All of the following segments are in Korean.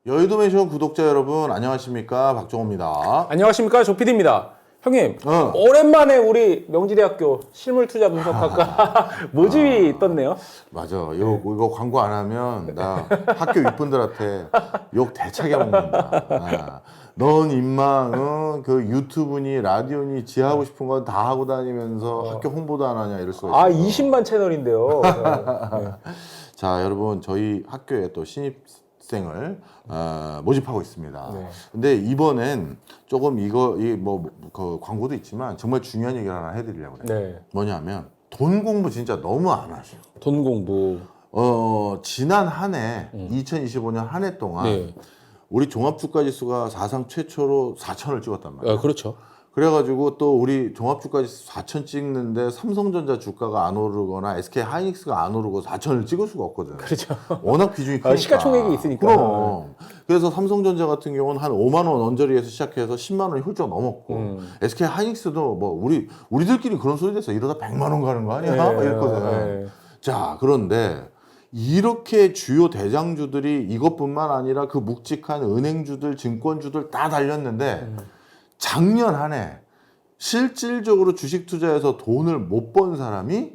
여의도 맨션 구독자 여러분 안녕하십니까, 박정호입니다. 안녕하십니까, 조PD입니다. 형님, 오랜만에 우리 명지대학교 실물투자분석학과 모집이 떴네요. 맞아. 이거 광고 안 하면 나 학교 윗분들한테 욕 대차게 먹는다. 넌 임마 그 유튜브니 라디오니 지 하고 싶은 건 다 하고 다니면서 학교 홍보도 안 하냐 이럴 수가 있어요. 20만 채널인데요. 네. 자, 여러분, 저희 학교에 또 신입생을 모집하고 있습니다. 네. 근데 이번엔 조금 그 광고도 있지만 정말 중요한 얘기를 하나 해드리려고 그래요. 네. 뭐냐면 돈 공부 진짜 너무 안 하셔. 돈 공부. 지난 한 해, 2025년 한 해 동안 네. 우리 종합주가지수가 사상 최초로 4천을 찍었단 말이에요. 그렇죠. 그래가지고 또 우리 종합주가지수 4천 찍는데 삼성전자 주가가 안 오르거나 SK 하이닉스가 안 오르고 4천을 찍을 수가 없거든. 그렇죠. 워낙 비중이 크니까. 시가총액이 있으니까. 그럼. 그래서 삼성전자 같은 경우는 한 5만 원 언저리에서 시작해서 10만 원이 훌쩍 넘었고, SK 하이닉스도 뭐 우리들끼리 그런 소리 됐어. 이러다 100만 원 가는 거 아니야? 막 이랬거든. 자, 그런데 이렇게 주요 대장주들이 이것뿐만 아니라 그 묵직한 은행주들, 증권주들 다 달렸는데 작년 한 해 실질적으로 주식 투자해서 돈을 못 번 사람이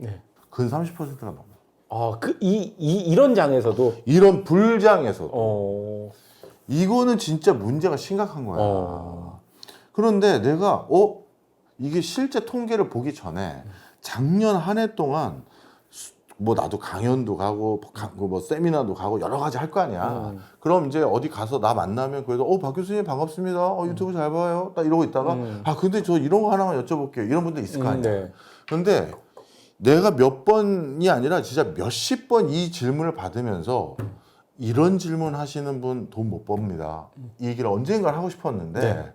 근 30%가 넘어. 이런 장에서도. 이런 불장에서도. 이거는 진짜 문제가 심각한 거야. 그런데 내가 이게 실제 통계를 보기 전에 작년 한 해 동안 뭐 나도 강연도 가고 뭐 세미나도 가고 여러 가지 할 거 아니야. 그럼 이제 어디 가서 나 만나면 그래도 박 교수님 반갑습니다. 유튜브 잘 봐요. 딱 이러고 있다가 근데 저 이런 거 하나만 여쭤볼게요. 이런 분들 있을 거 아니야. 네. 그런데 내가 몇 번이 아니라 진짜 몇십 번 이 질문을 받으면서 이런 질문 하시는 분 돈 못 법니다. 이 얘기를 언젠가 하고 싶었는데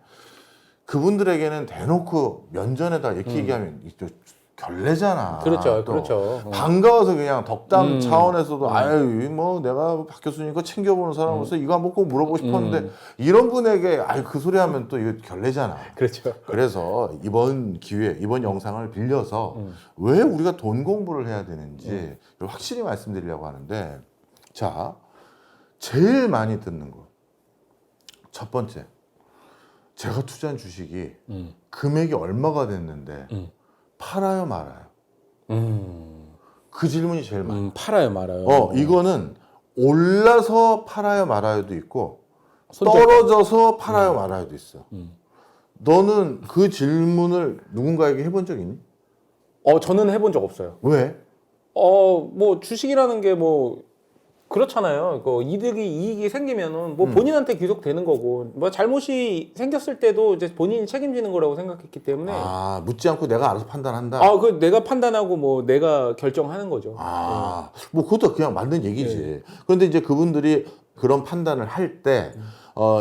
그분들에게는 대놓고 면전에다 이렇게 얘기하면 결례잖아. 그렇죠. 또 그렇죠. 반가워서 그냥 덕담 차원에서도 아유 뭐 내가 박 교수님 거 챙겨보는 사람으로서 이거 한번 꼭 물어보고 싶었는데 이런 분에게 그 소리 하면 또 이거 결례잖아. 그렇죠. 그래서 이번 기회, 이번 영상을 빌려서 왜 우리가 돈 공부를 해야 되는지 확실히 말씀드리려고 하는데, 자, 제일 많이 듣는 거. 첫 번째, 제가 투자한 주식이 금액이 얼마가 됐는데 팔아요, 말아요? 그 질문이 제일 많아요. 팔아요, 말아요. 이거는 올라서 팔아요, 말아요도 있고 떨어져서 팔아요, 말아요도 있어. 너는 그 질문을 누군가에게 해본 적 있니? 저는 해본 적 없어요. 왜? 뭐 주식이라는 게 뭐 그렇잖아요. 이익이 생기면은 뭐 본인한테 귀속되는 거고, 뭐 잘못이 생겼을 때도 이제 본인이 책임지는 거라고 생각했기 때문에. 묻지 않고 내가 알아서 판단한다. 내가 판단하고 뭐 내가 결정하는 거죠. 뭐 그것도 그냥 맞는 얘기지. 그런데 이제 그분들이 그런 판단을 할 때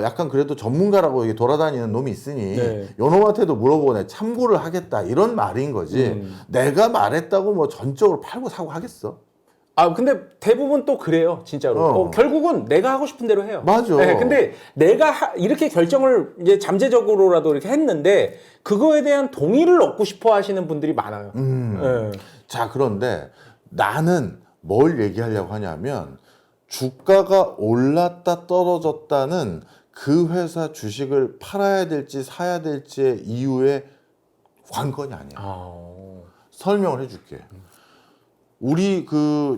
약간 그래도 전문가라고 이게 돌아다니는 놈이 있으니 요놈한테도 물어보고 내 참고를 하겠다 이런 말인 거지. 내가 말했다고 뭐 전적으로 팔고 사고 하겠어? 근데 대부분 또 그래요, 진짜로. 결국은 내가 하고 싶은 대로 해요. 맞아. 근데 내가 이렇게 결정을 이제 잠재적으로라도 이렇게 했는데 그거에 대한 동의를 얻고 싶어 하시는 분들이 많아요. 자, 그런데 나는 뭘 얘기하려고 하냐면 주가가 올랐다 떨어졌다는 그 회사 주식을 팔아야 될지 사야 될지의 이유의 관건이 아니야. 설명을 해줄게. 우리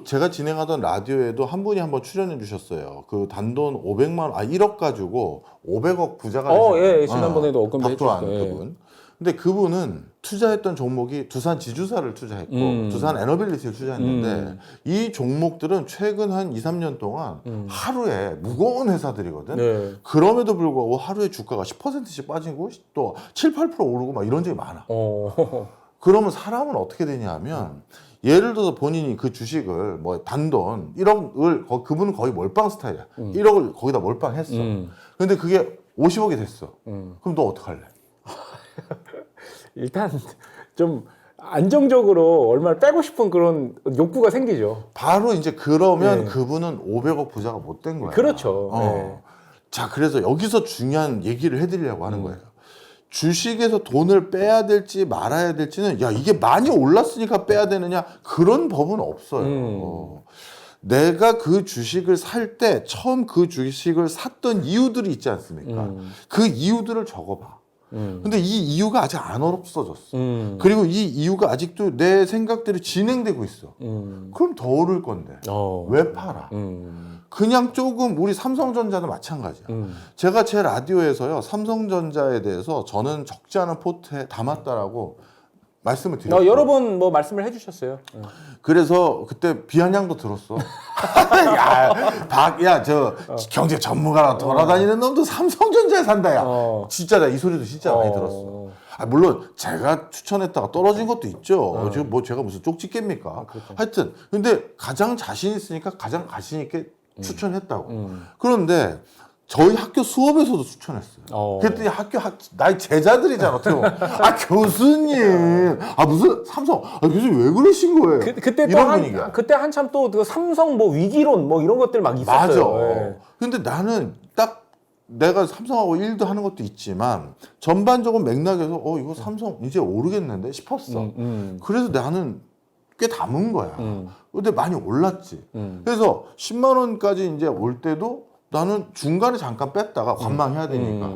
제가 진행하던 라디오에도 한 분이 한번 출연해 주셨어요. 그 단돈 500만 원, 1억 가지고 500억 부자가 되신 지난번에도 언급해 박도환 주셨어요. 그분. 근데 그분은 투자했던 종목이 두산 지주사를 투자했고 두산 에너빌리티를 투자했는데 이 종목들은 최근 한 2, 3년 동안 하루에 무거운 회사들이거든. 그럼에도 불구하고 하루에 주가가 10%씩 빠지고 또 7, 8% 오르고 막 이런 적이 많아. 그러면 사람은 어떻게 되냐 하면 예를 들어서 본인이 그 주식을 뭐 단돈 1억을 그분은 거의 몰빵 스타일이야. 1억을 거기다 몰빵했어. 근데 그게 50억이 됐어. 그럼 너 어떡할래? 일단 좀 안정적으로 얼마를 빼고 싶은 그런 욕구가 생기죠. 바로 이제 그러면 그분은 500억 부자가 못 된 거야. 그렇죠. 자, 그래서 여기서 중요한 얘기를 해드리려고 하는 거예요. 주식에서 돈을 빼야 될지 말아야 될지는 이게 많이 올랐으니까 빼야 되느냐 그런 법은 없어요. 내가 그 주식을 살 때 처음 그 주식을 샀던 이유들이 있지 않습니까? 그 이유들을 적어봐. 근데 이 이유가 아직 안 없어졌어. 그리고 이 이유가 아직도 내 생각대로 진행되고 있어. 그럼 더 오를 건데 왜 팔아? 그냥 조금 우리 삼성전자도 마찬가지야. 제가 제 라디오에서요 삼성전자에 대해서 저는 적지 않은 포트에 담았다라고 말씀을 드렸어요. 여러 번 뭐 말씀을 해주셨어요. 그래서 그때 비아냥도 들었어. 저 경제 전문가랑 돌아다니는 놈도 삼성전자에 산다야. 진짜 나 이 소리도 진짜 많이 들었어. 물론 제가 추천했다가 떨어진 것도 있죠. 지금 뭐 제가 무슨 쪽집게입니까? 하여튼 근데 가장 자신 있으니까 가장 자신 있게 추천했다고. 그런데 저희 학교 수업에서도 추천했어요. 그랬더니 나의 제자들이잖아, 어떻게 보면. 교수님. 무슨 삼성. 교수님 왜 그러신 거예요? 그때 이런 분위기야. 그때 한참 또 그 삼성 뭐 위기론 뭐 이런 것들 막 있었어요. 맞아. 예. 근데 나는 딱 내가 삼성하고 일도 하는 것도 있지만 전반적인 맥락에서 이거 삼성 이제 오르겠는데 싶었어. 그래서 나는 꽤 담은 거야. 근데 많이 올랐지. 그래서 10만 원까지 이제 올 때도 나는 중간에 잠깐 뺐다가 관망해야 되니까.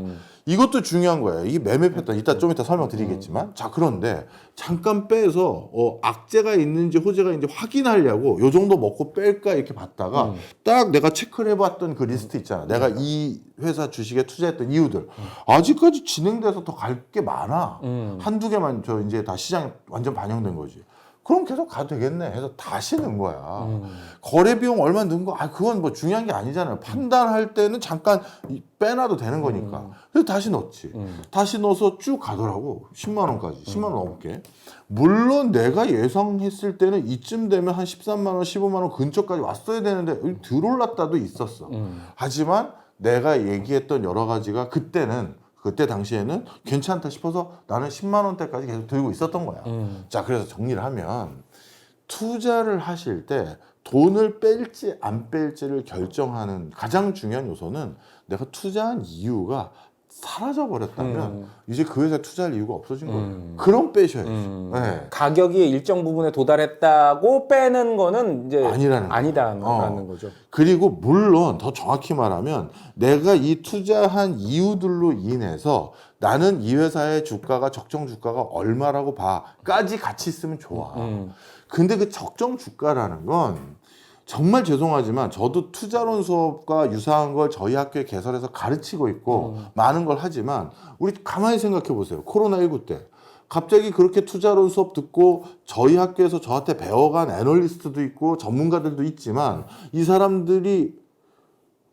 이것도 중요한 거예요. 이게 매매 패턴 좀 이따 설명드리겠지만. 자, 그런데 잠깐 빼서 악재가 있는지 호재가 있는지 확인하려고 요 정도 먹고 뺄까 이렇게 봤다가 딱 내가 체크를 해봤던 그 리스트 있잖아. 내가 이 회사 주식에 투자했던 이유들. 아직까지 진행돼서 더 갈 게 많아. 한두 개만 저 이제 다 시장에 완전 반영된 거지. 그럼 계속 가도 되겠네 해서 다시 넣은 거야. 거래 비용 얼마 넣은 거? 그건 뭐 중요한 게 아니잖아요. 판단할 때는 잠깐 빼놔도 되는 거니까. 그래서 다시 넣었지. 다시 넣어서 쭉 가더라고. 10만 원까지. 10만 원 넘게. 물론 내가 예상했을 때는 이쯤 되면 한 13만 원, 15만 원 근처까지 왔어야 되는데 덜 올랐다도 있었어. 하지만 내가 얘기했던 여러 가지가 그때 당시에는 괜찮다 싶어서 나는 10만 원대까지 계속 들고 있었던 거야. 자, 그래서 정리를 하면 투자를 하실 때 돈을 뺄지 안 뺄지를 결정하는 가장 중요한 요소는 내가 투자한 이유가 사라져 버렸다면 이제 그 회사에 투자할 이유가 없어진 거예요. 그럼 빼셔야죠. 네. 가격이 일정 부분에 도달했다고 빼는 거는 이제 아니다라는 거죠. 그리고 물론 더 정확히 말하면 내가 이 투자한 이유들로 인해서 나는 이 회사의 주가가 적정 주가가 얼마라고 봐까지 같이 있으면 좋아. 근데 그 적정 주가라는 건 정말 죄송하지만 저도 투자론 수업과 유사한 걸 저희 학교에 개설해서 가르치고 있고 많은 걸 하지만 우리 가만히 생각해 보세요. 코로나19 때 갑자기 그렇게 투자론 수업 듣고 저희 학교에서 저한테 배워간 애널리스트도 있고 전문가들도 있지만 이 사람들이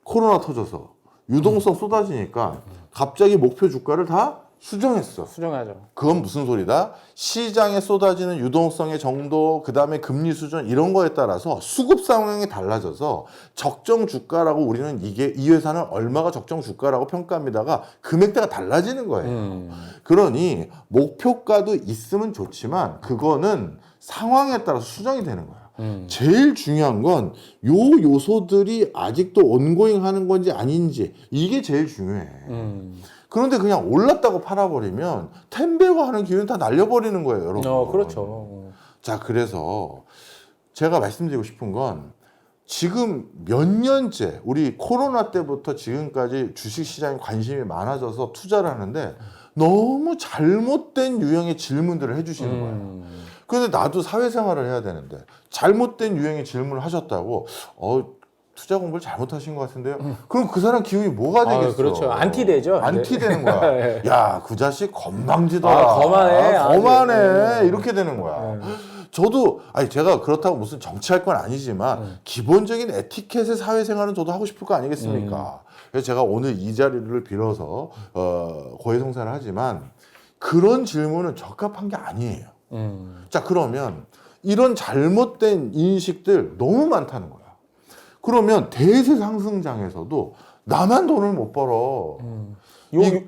코로나 터져서 유동성 쏟아지니까 갑자기 목표 주가를 다 수정했어. 수정하죠. 그건 무슨 소리다? 시장에 쏟아지는 유동성의 정도, 그 다음에 금리 수준 이런 거에 따라서 수급 상황이 달라져서 적정 주가라고 우리는 이 회사는 얼마가 적정 주가라고 평가합니다가 금액대가 달라지는 거예요. 그러니 목표가도 있으면 좋지만 그거는 상황에 따라서 수정이 되는 거예요. 제일 중요한 건 요 요소들이 아직도 온고잉 하는 건지 아닌지 이게 제일 중요해. 그런데 그냥 올랐다고 팔아버리면 텐베고 하는 기회는 다 날려버리는 거예요, 여러분. 그렇죠. 자, 그래서 제가 말씀드리고 싶은 건 지금 몇 년째 우리 코로나 때부터 지금까지 주식시장에 관심이 많아져서 투자를 하는데 너무 잘못된 유형의 질문들을 해주시는 거예요. 그런데 나도 사회생활을 해야 되는데 잘못된 유형의 질문을 하셨다고 투자 공부를 잘못하신 것 같은데요. 그럼 그 사람 기분이 뭐가 되겠어? 그렇죠. 안티되죠. 안티되는 거야. 야, 그 자식 건방지더라. 거만해. 이렇게 되는 거야. 저도 제가 그렇다고 무슨 정치할 건 아니지만 기본적인 에티켓의 사회생활은 저도 하고 싶을 거 아니겠습니까? 그래서 제가 오늘 이 자리를 빌어서 고해성사를 하지만 그런 질문은 적합한 게 아니에요. 자, 그러면 이런 잘못된 인식들 너무 많다는 거야. 그러면 대세 상승장에서도 나만 돈을 못 벌어.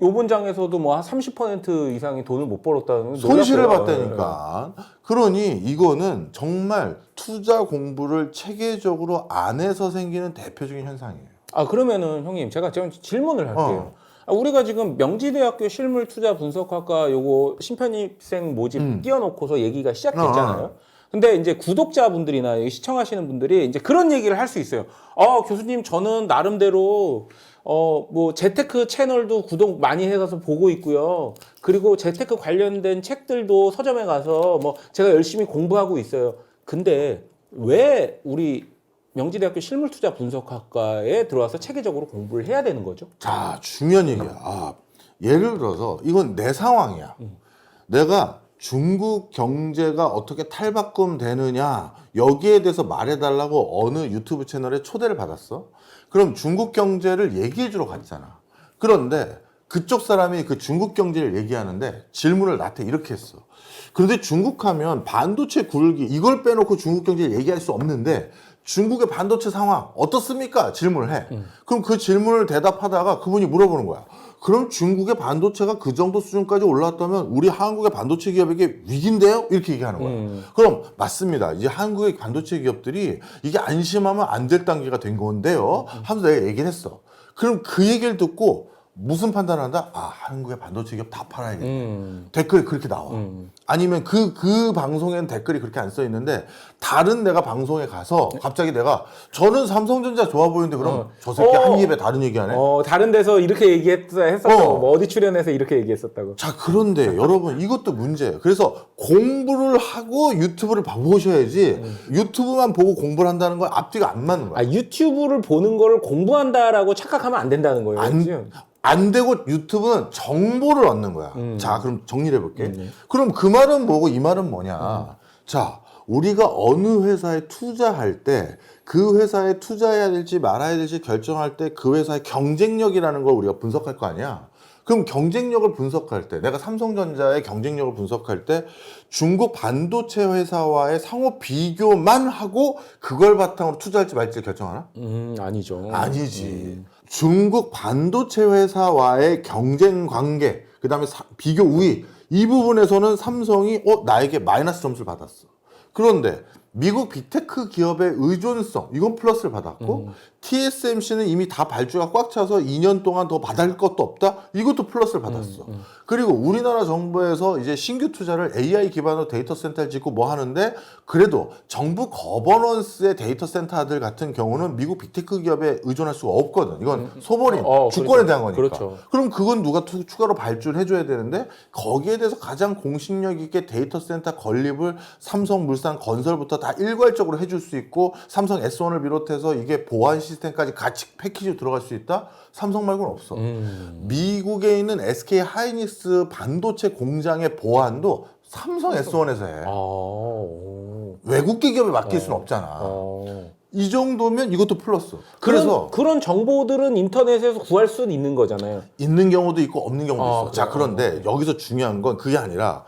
요번 장에서도 뭐 한 30% 이상이 돈을 못 벌었다는 손실을 봤다니까. 그러니 이거는 정말 투자 공부를 체계적으로 안 해서 생기는 대표적인 현상이에요. 그러면은 형님 제가 질문을 할게요. 우리가 지금 명지대학교 실물투자분석학과 요거 신편입생 모집 띄워놓고서 얘기가 시작됐잖아요. 근데 이제 구독자분들이나 여기 시청하시는 분들이 이제 그런 얘기를 할 수 있어요. 교수님, 저는 나름대로 뭐 재테크 채널도 구독 많이 해서 보고 있고요. 그리고 재테크 관련된 책들도 서점에 가서 뭐 제가 열심히 공부하고 있어요. 근데 왜 우리 명지대학교 실물투자분석학과에 들어와서 체계적으로 공부를 해야 되는 거죠? 자, 중요한 얘기야. 예를 들어서 이건 내 상황이야. 내가 중국 경제가 어떻게 탈바꿈 되느냐 여기에 대해서 말해달라고 어느 유튜브 채널에 초대를 받았어. 그럼 중국 경제를 얘기해 주러 갔잖아. 그런데 그쪽 사람이 그 중국 경제를 얘기하는데 질문을 나한테 이렇게 했어. 그런데 중국 하면 반도체 굴기 이걸 빼놓고 중국 경제를 얘기할 수 없는데 중국의 반도체 상황 어떻습니까? 질문을 해. 그럼 그 질문을 대답하다가 그분이 물어보는 거야. 그럼 중국의 반도체가 그 정도 수준까지 올라왔다면 우리 한국의 반도체 기업에게 위기인데요? 이렇게 얘기하는 거야. 그럼 맞습니다. 이제 한국의 반도체 기업들이 이게 안심하면 안 될 단계가 된 건데요. 하면서 내가 얘기를 했어. 그럼 그 얘기를 듣고 무슨 판단을 한다? 한국의 반도체 기업 다 팔아야겠네. 댓글이 그렇게 나와. 아니면 그 방송에는 댓글이 그렇게 안 써 있는데 다른 내가 방송에 가서 갑자기 내가 저는 삼성전자 좋아 보이는데 그럼 저 새끼 한 입에 다른 얘기하네? 다른 데서 이렇게 했었다고. 뭐 어디 출연해서 이렇게 얘기했었다고. 자, 그런데 여러분 이것도 문제예요. 그래서 공부를 하고 유튜브를 보셔야지 유튜브만 보고 공부를 한다는 건 앞뒤가 안 맞는 거야. 유튜브를 보는 거를 공부한다라고 착각하면 안 된다는 거예요. 안 되고 유튜브는 정보를 얻는 거야. 자, 그럼 정리를 해볼게. 그럼 그 말은 뭐고 이 말은 뭐냐. 자, 우리가 어느 회사에 투자할 때 그 회사에 투자해야 될지 말아야 될지 결정할 때 그 회사의 경쟁력이라는 걸 우리가 분석할 거 아니야. 그럼 경쟁력을 분석할 때 내가 삼성전자의 경쟁력을 분석할 때 중국 반도체 회사와의 상호 비교만 하고 그걸 바탕으로 투자할지 말지 결정하나? 아니죠. 아니지. 중국 반도체 회사와의 경쟁 관계, 그 다음에 비교 우위, 이 부분에서는 삼성이 나에게 마이너스 점수를 받았어. 그런데 미국 빅테크 기업의 의존성, 이건 플러스를 받았고 TSMC는 이미 다 발주가 꽉 차서 2년 동안 더 받을 것도 없다? 이것도 플러스를 받았어. 그리고 우리나라 정부에서 이제 신규 투자를 AI 기반으로 데이터 센터를 짓고 뭐 하는데 그래도 정부 거버넌스의 데이터 센터들 같은 경우는 미국 빅테크 기업에 의존할 수가 없거든. 이건 소버린, 주권에 그렇죠. 대한 거니까. 그렇죠. 그럼 그건 누가 추가로 발주를 해줘야 되는데 거기에 대해서 가장 공신력 있게 데이터 센터 건립을 삼성물산 건설부터 다 일괄적으로 해줄 수 있고 삼성 S1을 비롯해서 이게 보안 시스템까지 같이 패키지로 들어갈 수 있다? 삼성 말고는 없어. 미국에 있는 SK 하이닉스 반도체 공장의 보안도 삼성 S1에서 해. 외국 기업에 맡길 수는 없잖아. 이 정도면 이것도 플러스. 그래서 그런 정보들은 인터넷에서 구할 수는 있는 거잖아요. 있는 경우도 있고 없는 경우도 있어. 자, 그런데 여기서 중요한 건 그게 아니라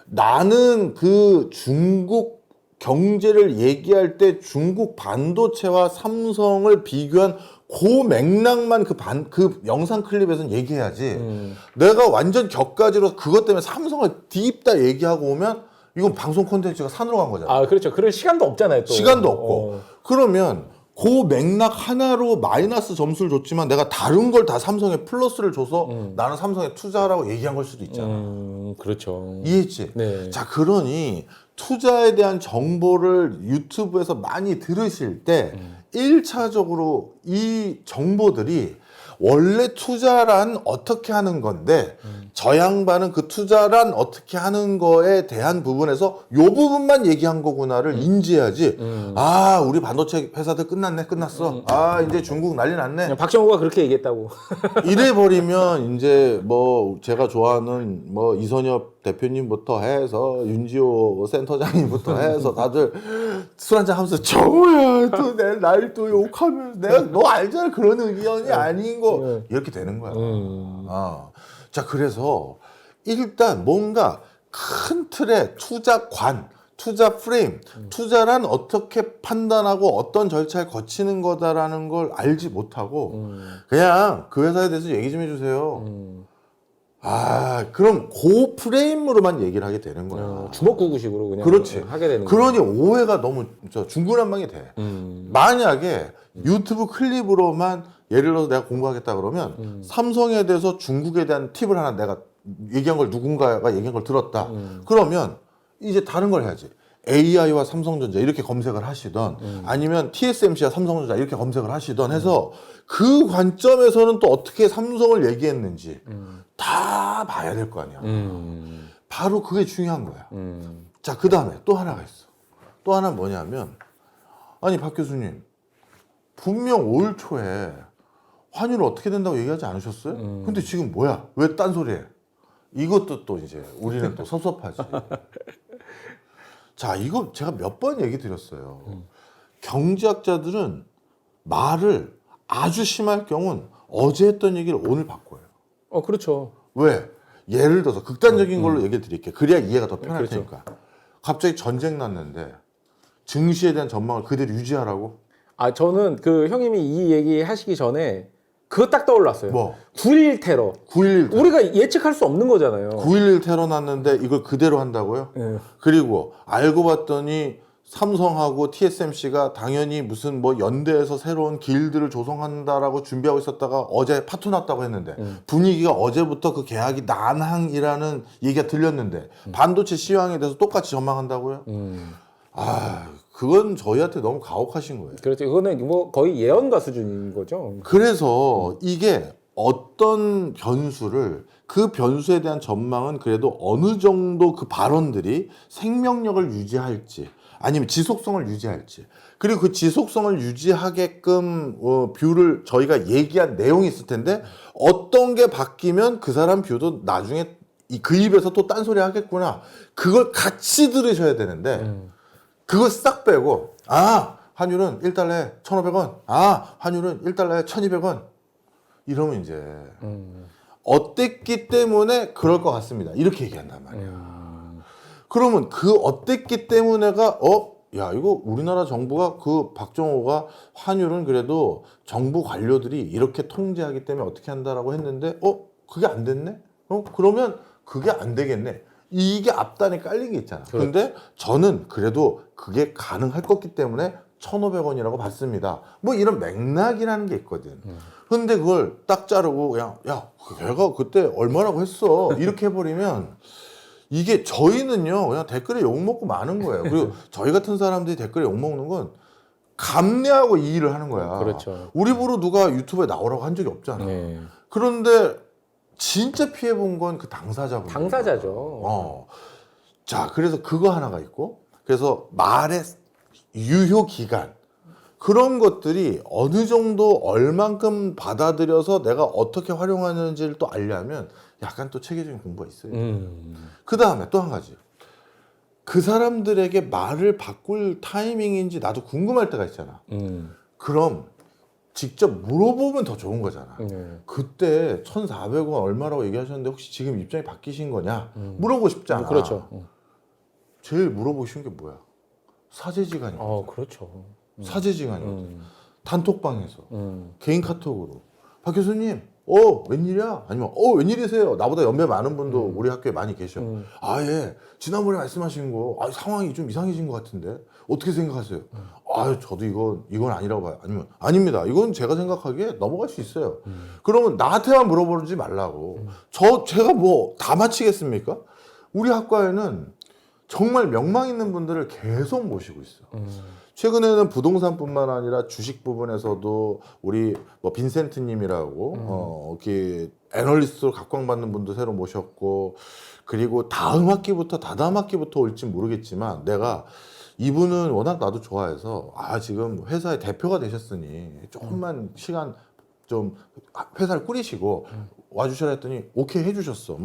나는 그 중국 경제를 얘기할 때 중국 반도체와 삼성을 비교한 그 맥락만 그 영상 클립에서는 얘기해야지. 내가 완전 격가지로 그것 때문에 삼성을 딥다 얘기하고 오면 이건 방송 콘텐츠가 산으로 간 거잖아. 그렇죠. 그럴 시간도 없잖아요. 또. 시간도 없고. 그러면 그 맥락 하나로 마이너스 점수를 줬지만 내가 다른 걸 다 삼성에 플러스를 줘서 나는 삼성에 투자하라고 얘기한 걸 수도 있잖아. 그렇죠. 이해했지? 네. 자, 그러니 투자에 대한 정보를 유튜브에서 많이 들으실 때 1차적으로 이 정보들이 원래 투자란 어떻게 하는 건데 저 양반은 그 투자란 어떻게 하는 거에 대한 부분에서 요 부분만 얘기한 거구나를 인지해야지. 우리 반도체 회사들 끝났어. 이제 중국 난리 났네. 박정호가 그렇게 얘기했다고. 이래 버리면 이제 뭐 제가 좋아하는 뭐 이선엽 대표님부터 해서 윤지호 센터장님부터 해서 다들 술 한잔 하면서 정우야 또 날 또 욕하면 내가 너 알잖아 그런 의견이 아닌 거 이렇게 되는 거야. 자, 그래서 일단 뭔가 큰 틀의 투자관, 투자 프레임, 투자란 어떻게 판단하고 어떤 절차를 거치는 거다라는 걸 알지 못하고 그냥 그 회사에 대해서 얘기 좀 해주세요. 그럼 그 프레임으로만 얘기를 하게 되는 거야. 주먹구구식으로 그냥 그렇지. 하게 되는 거야. 그러니 오해가 너무 중구난방이 돼. 만약에 유튜브 클립으로만 예를 들어서 내가 공부하겠다 그러면 삼성에 대해서 중국에 대한 팁을 하나 내가 얘기한 걸 누군가가 얘기한 걸 들었다. 그러면 이제 다른 걸 해야지. AI와 삼성전자 이렇게 검색을 하시던 아니면 TSMC와 삼성전자 이렇게 검색을 하시던 해서 그 관점에서는 또 어떻게 삼성을 얘기했는지 다 봐야 될 거 아니야. 바로 그게 중요한 거야. 자, 그 다음에 또 하나가 있어. 또 하나는 뭐냐면 아니 박 교수님 분명 올 초에 환율 어떻게 된다고 얘기하지 않으셨어요? 근데 지금 뭐야? 왜 딴소리 해? 이것도 또 이제 우리는 또 섭섭하지. 자, 이거 제가 몇 번 얘기 드렸어요. 경제학자들은 말을 아주 심할 경우는 어제 했던 얘기를 오늘 바꿔요. 그렇죠. 왜? 예를 들어서 극단적인 걸로 얘기 드릴게요. 그래야 이해가 더 편할 그렇죠. 테니까. 갑자기 전쟁 났는데 증시에 대한 전망을 그대로 유지하라고? 저는 그 형님이 이 얘기 하시기 전에 그거 딱 떠올랐어요. 뭐? 9.11 테러. 9.11 테러. 우리가 예측할 수 없는 거잖아요. 9.11 테러 났는데 이걸 그대로 한다고요? 예. 그리고 알고 봤더니 삼성하고 TSMC가 당연히 무슨 뭐 연대에서 새로운 길드를 조성한다라고 준비하고 있었다가 어제 파토 났다고 했는데 분위기가 어제부터 그 계약이 난항이라는 얘기가 들렸는데 반도체 시황에 대해서 똑같이 전망한다고요? 아, 그건 저희한테 너무 가혹하신 거예요. 그렇죠. 그거는 뭐 거의 예언가 수준인 거죠. 그래서 이게 어떤 변수를 그 변수에 대한 전망은 그래도 어느 정도 그 발언들이 생명력을 유지할지 아니면 지속성을 유지할지 그리고 그 지속성을 유지하게끔 뷰를 저희가 얘기한 내용이 있을 텐데 어떤 게 바뀌면 그 사람 뷰도 나중에 그 입에서 또 딴소리 하겠구나 그걸 같이 들으셔야 되는데 그걸 싹 빼고 환율은 1달러에 1,500원 환율은 1달러에 1,200원 이러면 이제 어땠기 때문에 그럴 것 같습니다. 이렇게 얘기한단 말이야. 그러면 그 어땠기 때문에가 야 이거 우리나라 정부가 그 박정호가 환율은 그래도 정부 관료들이 이렇게 통제하기 때문에 어떻게 한다라고 했는데 그게 안 됐네? 그러면 그게 안 되겠네. 이게 앞단에 깔린 게 있잖아. 그런데 저는 그래도 그게 가능할 거기 때문에 1,500원이라고 봤습니다. 뭐 이런 맥락이라는 게 있거든. 근데 그걸 딱 자르고 그냥 야 걔가 그때 얼마라고 했어 이렇게 해버리면 이게 저희는요 그냥 댓글에 욕먹고 마는 거예요. 그리고 저희 같은 사람들이 댓글에 욕먹는 건 감내하고 이 일을 하는 거야. 그렇죠. 우리 보러 누가 유튜브에 나오라고 한 적이 없잖아. 네. 그런데 진짜 피해본 건 그 당사자분. 당사자죠. 자, 그래서 그거 하나가 있고, 그래서 말의 유효 기간 그런 것들이 어느 정도 얼만큼 받아들여서 내가 어떻게 활용하는지를 또 알려면 약간 또 체계적인 공부가 있어요. 그 다음에 또 한 가지. 그 사람들에게 말을 바꿀 타이밍인지 나도 궁금할 때가 있잖아. 그럼 직접 물어보면 더 좋은 거잖아. 그때 1,400원 얼마라고 얘기하셨는데 혹시 지금 입장이 바뀌신 거냐? 물어보고 싶잖아. 그렇죠. 제일 물어보기 쉬운 게 뭐야? 사제지간이거든. 그렇죠. 사제지간이거든. 단톡방에서 개인 카톡으로 박 교수님 웬일이야? 아니면 웬일이세요? 나보다 연배 많은 분도 우리 학교에 많이 계셔. 예. 지난번에 말씀하신 거 상황이 좀 이상해진 것 같은데 어떻게 생각하세요? 저도 이건 아니라고 봐요. 아니면 아닙니다. 이건 제가 생각하기에 넘어갈 수 있어요. 그러면 나한테만 물어보지 말라고. 제가 뭐 다 맞히겠습니까? 우리 학과에는 정말 명망 있는 분들을 계속 모시고 있어. 최근에는 부동산뿐만 아니라 주식 부분에서도 우리 뭐 빈센트님이라고 이렇게 애널리스트로 각광받는 분도 새로 모셨고 그리고 다음 학기부터 올지 모르겠지만 내가 이분은 워낙 나도 좋아해서 지금 회사의 대표가 되셨으니 조금만 시간 좀 회사를 꾸리시고 와주셔라 했더니 오케이 해주셨어.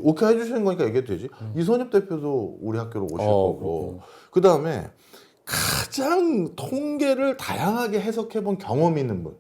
오케이 해주시는 거니까 얘기해도 되지. 이선엽 대표도 우리 학교로 오실 거고. 그 다음에 가장 통계를 다양하게 해석해 본 경험이 있는 분.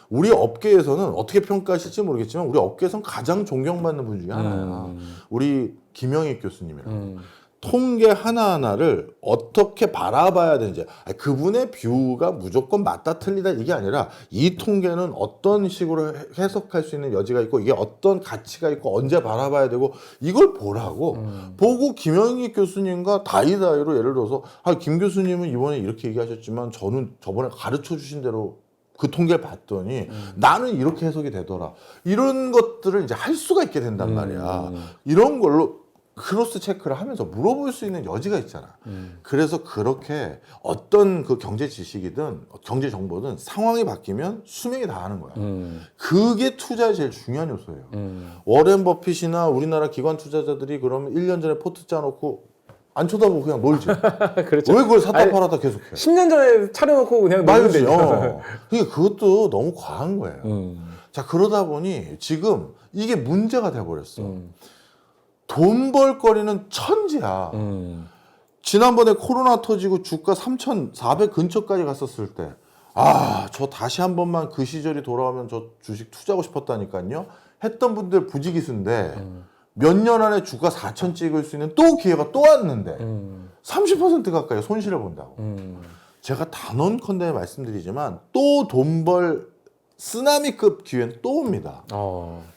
우리 업계에서는 어떻게 평가하실지 모르겠지만 우리 업계에서는 가장 존경받는 분 중에 하나야. 우리 김영익 교수님이라고. 통계 하나하나를 어떻게 바라봐야 되는지 그분의 뷰가 무조건 맞다 틀리다 이게 아니라 이 통계는 어떤 식으로 해석할 수 있는 여지가 있고 이게 어떤 가치가 있고 언제 바라봐야 되고 이걸 보라고 보고 김영익 교수님과 다이다이로 예를 들어서 김 교수님은 이번에 이렇게 얘기하셨지만 저는 저번에 가르쳐 주신 대로 그 통계를 봤더니 나는 이렇게 해석이 되더라. 이런 것들을 이제 할 수가 있게 된단 말이야. 이런 걸로 크로스 체크를 하면서 물어볼 수 있는 여지가 있잖아. 그래서 그렇게 어떤 그 경제 지식이든 경제 정보든 상황이 바뀌면 수명이 다하는 거야. 그게 투자의 제일 중요한 요소예요. 워렌 버핏이나 우리나라 기관 투자자들이 그러면 1년 전에 포트 짜놓고 안 쳐다보고 그냥 놀지. 그렇죠. 왜 그걸 샀다 아니, 팔았다 계속해? 10년 전에 차려놓고 그냥 놀면 말지. 되죠. 그러니까 그것도 너무 과한 거예요. 자, 그러다 보니 지금 이게 문제가 돼버렸어. 돈 벌 거리는 천지야. 지난번에 코로나 터지고 주가 3,400 근처까지 갔었을 때, 아, 저 다시 한 번만 그 시절이 돌아오면 저 주식 투자하고 싶었다니까요. 했던 분들 부지기수인데, 몇 년 안에 주가 4,000 찍을 수 있는 또 기회가 또 왔는데, 30% 가까이 손실을 본다고. 제가 단언컨대 말씀드리지만, 또 돈 벌 쓰나미급 기회는 또 옵니다.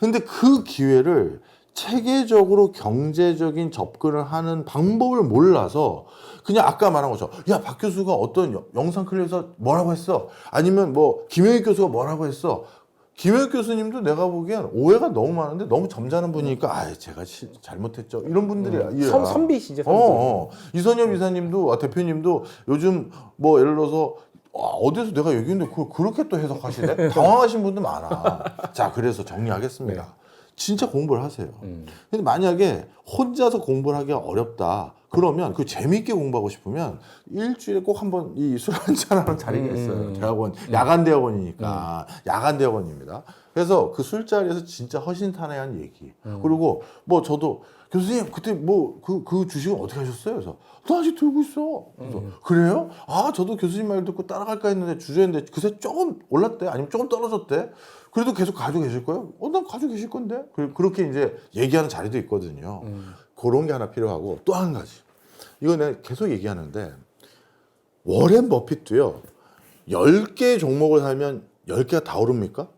근데 그 기회를 체계적으로 경제적인 접근을 하는 방법을 몰라서 그냥 아까 말한 것처럼 야, 박 교수가 어떤 영상 클립에서 뭐라고 했어? 아니면 뭐 김영익 교수가 뭐라고 했어? 김영익 교수님도 내가 보기엔 오해가 너무 많은데 너무 점잖은 분이니까 아, 제가 잘못했죠. 이런 분들이야. 선비시죠. 선비. 이선엽 이사님도 대표님도 요즘 뭐 예를 들어서 어디서 내가 얘기했는데 그걸 그렇게 또 해석하시네? 당황하신 분들 많아. 자, 그래서 정리하겠습니다. 네. 진짜 공부를 하세요. 근데 만약에 혼자서 공부를 하기가 어렵다. 그러면 그 재미있게 공부하고 싶으면 일주일에 꼭 한번 이 술 한잔 하는 자리가 있어요. 대학원, 야간 대학원이니까. 야간 대학원입니다. 그래서 그 술자리에서 진짜 허심탄회한 얘기. 그리고 뭐 저도 교수님 그때 뭐 그 주식은 어떻게 하셨어요? 그래서 나 아직 들고 있어. 그래서 그래요? 아, 저도 교수님 말 듣고 따라갈까 했는데 주저했는데 그새 조금 올랐대? 아니면 조금 떨어졌대? 그래도 계속 가지고 계실 거예요? 난 가지고 계실 건데? 그렇게 이제 얘기하는 자리도 있거든요. 그런 게 하나 필요하고 또 한 가지. 이거 내가 계속 얘기하는데 워렌 버핏도요. 10개의 종목을 살면 10개가 다 오릅니까?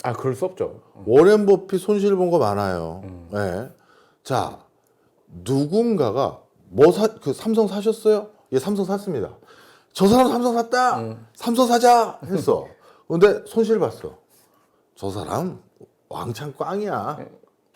아, 그럴 수 없죠. 워렌 버핏 손실 본 거 많아요. 네. 자, 누군가가 그 삼성 사셨어요? 예, 삼성 샀습니다. 저 사람 삼성 샀다. 삼성 사자 했어. 근데 손실 봤어. 저 사람 왕창 꽝이야.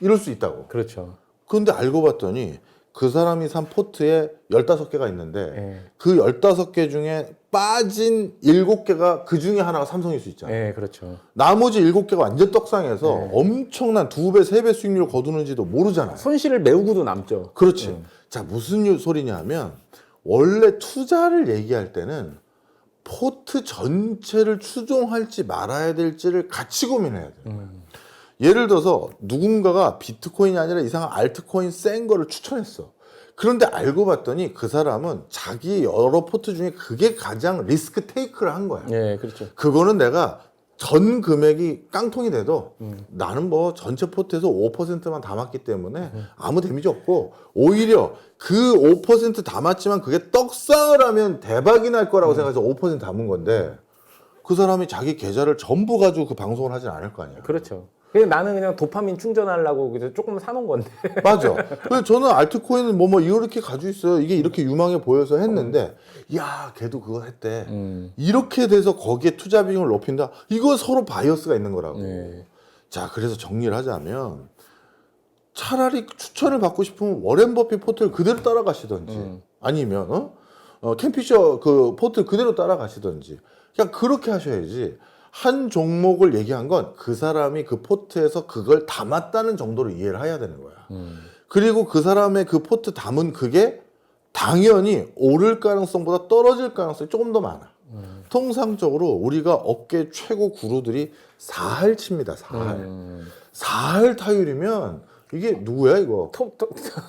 이럴 수 있다고. 그렇죠. 그런데 알고 봤더니 그 사람이 산 포트에 15개가 있는데 네. 그 15개 중에 빠진 7개가 그 중에 하나가 삼성일 수 있잖아요. 네, 그렇죠. 나머지 7개가 완전 떡상해서 엄청난 2배, 3배 수익률을 거두는지도 모르잖아요. 손실을 메우고도 남죠. 그렇지. 자, 무슨 소리냐면 원래 투자를 얘기할 때는 포트 전체를 추종할지 말아야 될지를 같이 고민해야 돼요. 예를 들어서 누군가가 비트코인이 아니라 이상한 알트코인 센 거를 추천했어. 그런데 알고 봤더니 그 사람은 자기 여러 포트 중에 그게 가장 리스크 테이크를 한 거야. 네, 그렇죠. 그거는 내가 전 금액이 깡통이 돼도 나는 뭐 전체 포트에서 5%만 담았기 때문에 아무 데미지 없고 오히려 그 5% 담았지만 그게 떡상을 하면 대박이 날 거라고 생각해서 5% 담은 건데 그 사람이 자기 계좌를 전부 가지고 그 방송을 하진 않을 거 아니야. 그렇죠. 그냥 나는 그냥 도파민 충전하려고 그래서 조금 사놓은 건데. 맞아. 그래서 저는 알트코인은 뭐 이렇게 가지고 있어요. 이게 이렇게 유망해 보여서 했는데, 야, 걔도 그거 했대. 이렇게 돼서 거기에 투자 비중을 높인다. 이거 서로 바이어스가 있는 거라고. 네. 자, 그래서 정리를 하자면 차라리 추천을 받고 싶으면 워렌 버핏 포트를 그대로 따라가시던지, 아니면 캠피셔 그 포트 그대로 따라가시던지, 그냥 그렇게 하셔야지. 한 종목을 얘기한 건 그 사람이 그 포트에서 그걸 담았다는 정도로 이해를 해야 되는 거야. 그리고 그 사람의 그 포트 담은 그게 당연히 오를 가능성보다 떨어질 가능성이 조금 더 많아. 통상적으로 우리가 업계 최고 구루들이 4할 칩니다. 4할. 4할 타율이면 이게 누구야 이거?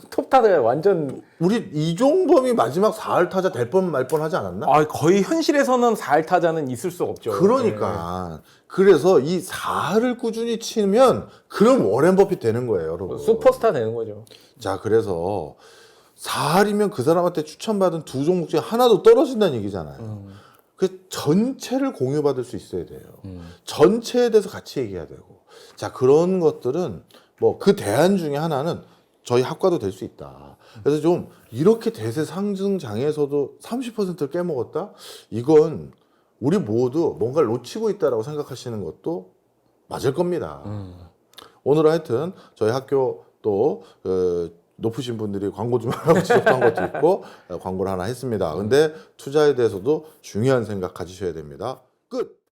톱타들 완전. 우리 이종범이 마지막 4할 타자 될 뻔 말 뻔 하지 않았나? 아, 거의 현실에서는 4할 타자는 있을 수 없죠. 그러니까 그래서 이 4할을 꾸준히 치면 그럼 워렌 버핏 되는 거예요, 여러분. 슈퍼스타 되는 거죠. 자, 그래서 4할이면 그 사람한테 추천받은 두 종목 중에 하나도 떨어진다는 얘기잖아요. 그 전체를 공유받을 수 있어야 돼요. 전체에 대해서 같이 얘기해야 되고. 자, 그런 것들은 뭐 그 대안 중에 하나는 저희 학과도 될 수 있다. 그래서 좀 이렇게 대세 상승 장에서도 30%를 깨먹었다? 이건 우리 모두 뭔가를 놓치고 있다라고 생각하시는 것도 맞을 겁니다. 오늘은 하여튼 저희 학교 또 높으신 분들이 광고 좀 하라고 지적한 것도 있고 광고를 하나 했습니다. 근데 투자에 대해서도 중요한 생각 가지셔야 됩니다. 끝.